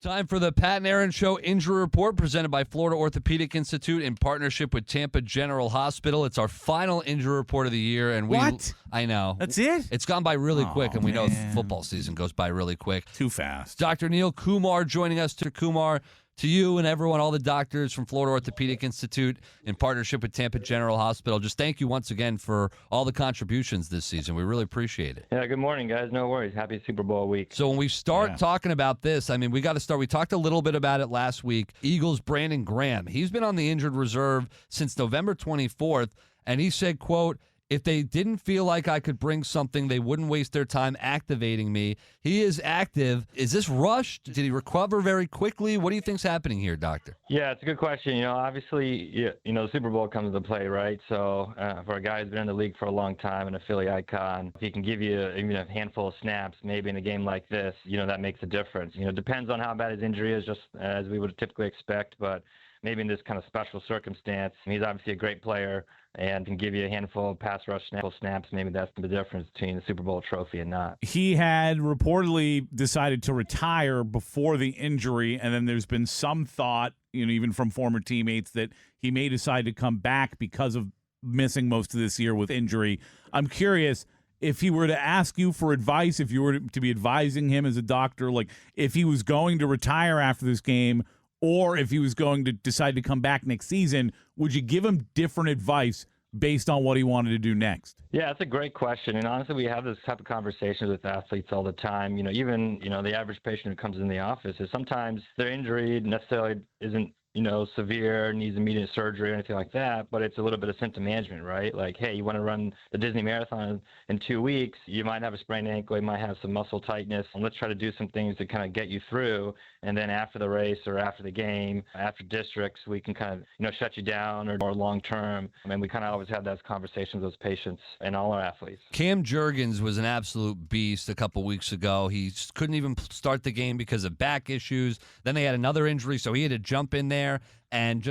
Time for the Pat and Aaron Show Injury Report presented by Florida Orthopaedic Institute in partnership with Tampa General Hospital. It's our final injury report of the year. And What? I know. That's it? It's gone by really quick, and we know man. football season goes by really quick. Too fast. Dr. Neil Kumar joining us. To Kumar, to you and everyone, all the doctors from Florida Orthopedic Institute in partnership with Tampa General Hospital, just thank you once again for all the contributions this season. We really appreciate it. Yeah, good morning, guys. No worries. Happy Super Bowl week. So when we start talking about this, I mean, we got to start. We talked a little bit about it last week. Eagles' Brandon Graham. He's been on the injured reserve since November 24th, and he said, quote, "If they didn't feel like I could bring something, they wouldn't waste their time activating me." He is active. Is this rushed? Did he recover very quickly? What do you think's happening here, doctor? Yeah, it's a good question. Obviously, the Super Bowl comes into play, right? So for a guy who's been in the league for a long time and a Philly icon, if he can give you even a handful of snaps, maybe in a game like this, that makes a difference. It depends on how bad his injury is, just as we would typically expect, but maybe in this kind of special circumstance, he's obviously a great player and can give you a handful of pass rush snaps. Maybe that's the difference between the Super Bowl trophy and not. He had reportedly decided to retire before the injury, and then there's been some thought, even from former teammates, that he may decide to come back because of missing most of this year with injury. I'm curious, if he were to ask you for advice, if you were to be advising him as a doctor, like if he was going to retire after this game, or if he was going to decide to come back next season, would you give him different advice based on what he wanted to do next? Yeah, that's a great question. And honestly, we have this type of conversations with athletes all the time. Even the average patient who comes in the office is sometimes their injury necessarily isn't severe, needs immediate surgery or anything like that, but it's a little bit of symptom management, right? Like, hey, you want to run the Disney Marathon in 2 weeks, you might have a sprained ankle, you might have some muscle tightness, and let's try to do some things to kind of get you through, and then after the race or after the game, after districts, we can kind of, shut you down or long term. And we kind of always have those conversations with those patients and all our athletes. Cam Jurgens was an absolute beast a couple weeks ago. He couldn't even start the game because of back issues. Then they had another injury, so he had to jump in there and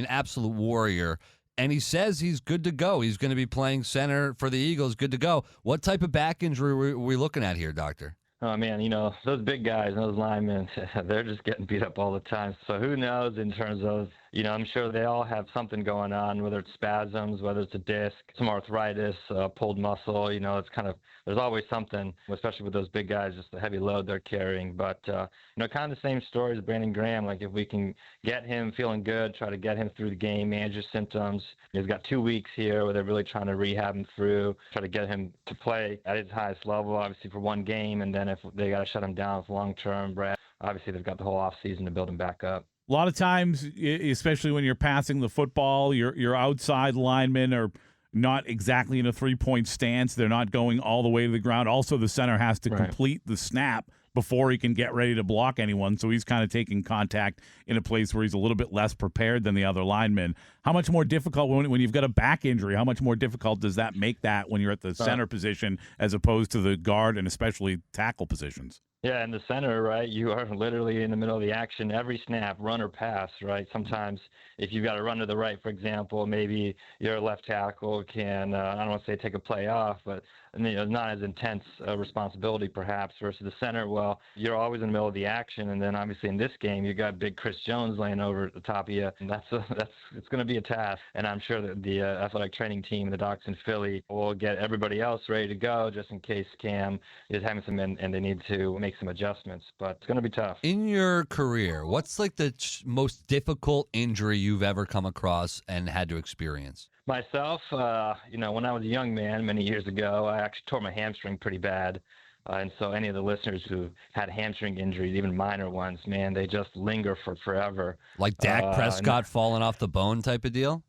absolute warrior. And he says he's good to go. He's going to be playing center for the Eagles, good to go. What type of back injury were we looking at here, doctor? Oh, man, those big guys, those linemen, they're just getting beat up all the time. So who knows in terms of, I'm sure they all have something going on, whether it's spasms, whether it's a disc, some arthritis, pulled muscle. It's kind of, there's always something, especially with those big guys, just the heavy load they're carrying. But, kind of the same story as Brandon Graham. Like if we can get him feeling good, try to get him through the game, manage his symptoms. He's got 2 weeks here where they're really trying to rehab him through, try to get him to play at his highest level, obviously for one game. And then if they got to shut him down for long term, Brad, obviously they've got the whole off season to build him back up. A lot of times, especially when you're passing the football, your outside linemen are not exactly in a three-point stance. They're not going all the way to the ground. Also, the center has to complete the snap before he can get ready to block anyone, so he's kind of taking contact in a place where he's a little bit less prepared than the other linemen. How much more difficult when you've got a back injury, how much more difficult does that make that when you're at the center position as opposed to the guard and especially tackle positions? Yeah, in the center, right, you are literally in the middle of the action every snap, run or pass, right? Sometimes if you've got to run to the right, for example, maybe your left tackle can, I don't want to say take a play off, but not as intense responsibility perhaps versus the center. Well, you're always in the middle of the action, and then obviously in this game you got big Chris Jones laying over the top of you, and it's going to be a task. And I'm sure that the athletic training team, the docs in Philly, will get everybody else ready to go just in case Cam is having some and they need to make some adjustments. But it's going to be tough. In your career, what's like the most difficult injury you've ever come across and had to experience? Myself, when I was a young man many years ago, I actually tore my hamstring pretty bad. And so any of the listeners who had hamstring injuries, even minor ones, man, they just linger for forever. Like Dak Prescott falling off the bone type of deal?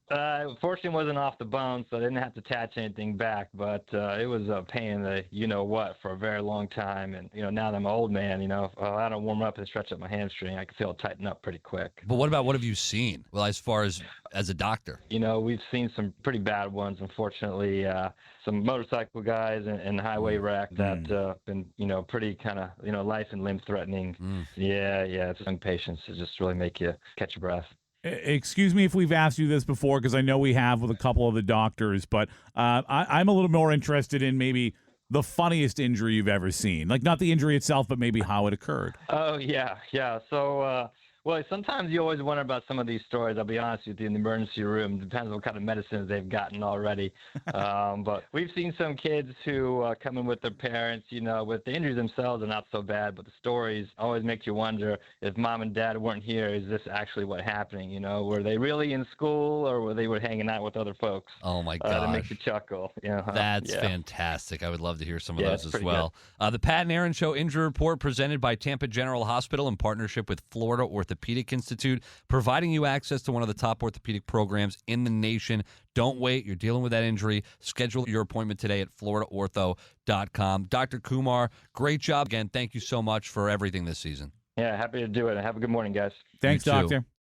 Fortunately, it wasn't off the bone, so I didn't have to attach anything back. But it was a pain in the for a very long time. And, now that I'm an old man, if I don't warm up and stretch up my hamstring, I can feel it tighten up pretty quick. But what have you seen? Well, as far as a doctor? We've seen some pretty bad ones, unfortunately. Some motorcycle guys and highway wreck that been, pretty kind of, life and limb threatening. Yeah. It's young patients to just really make you catch your breath. Excuse me if we've asked you this before, because I know we have with a couple of the doctors, but I'm a little more interested in maybe the funniest injury you've ever seen? Like, not the injury itself, but maybe how it occurred. Oh, yeah. So, well, sometimes you always wonder about some of these stories. I'll be honest with you, in the emergency room. Depends what kind of medicines they've gotten already. But we've seen some kids who come in with their parents, with the injuries themselves are not so bad, but the stories always make you wonder if mom and dad weren't here, is this actually what happening? Were they really in school or were they hanging out with other folks? Oh, my gosh. That makes you chuckle. That's fantastic. I would love to hear some of those as pretty well. The Pat and Aaron Show Injury Report presented by Tampa General Hospital in partnership with Florida Orthopaedic Institute, providing you access to one of the top orthopedic programs in the nation. Don't wait. You're dealing with that injury. Schedule your appointment today at floridaortho.com. Dr. Kumar, great job again. Thank you so much for everything this season. Yeah, happy to do it. Have a good morning, guys. Thanks, You too. Doctor.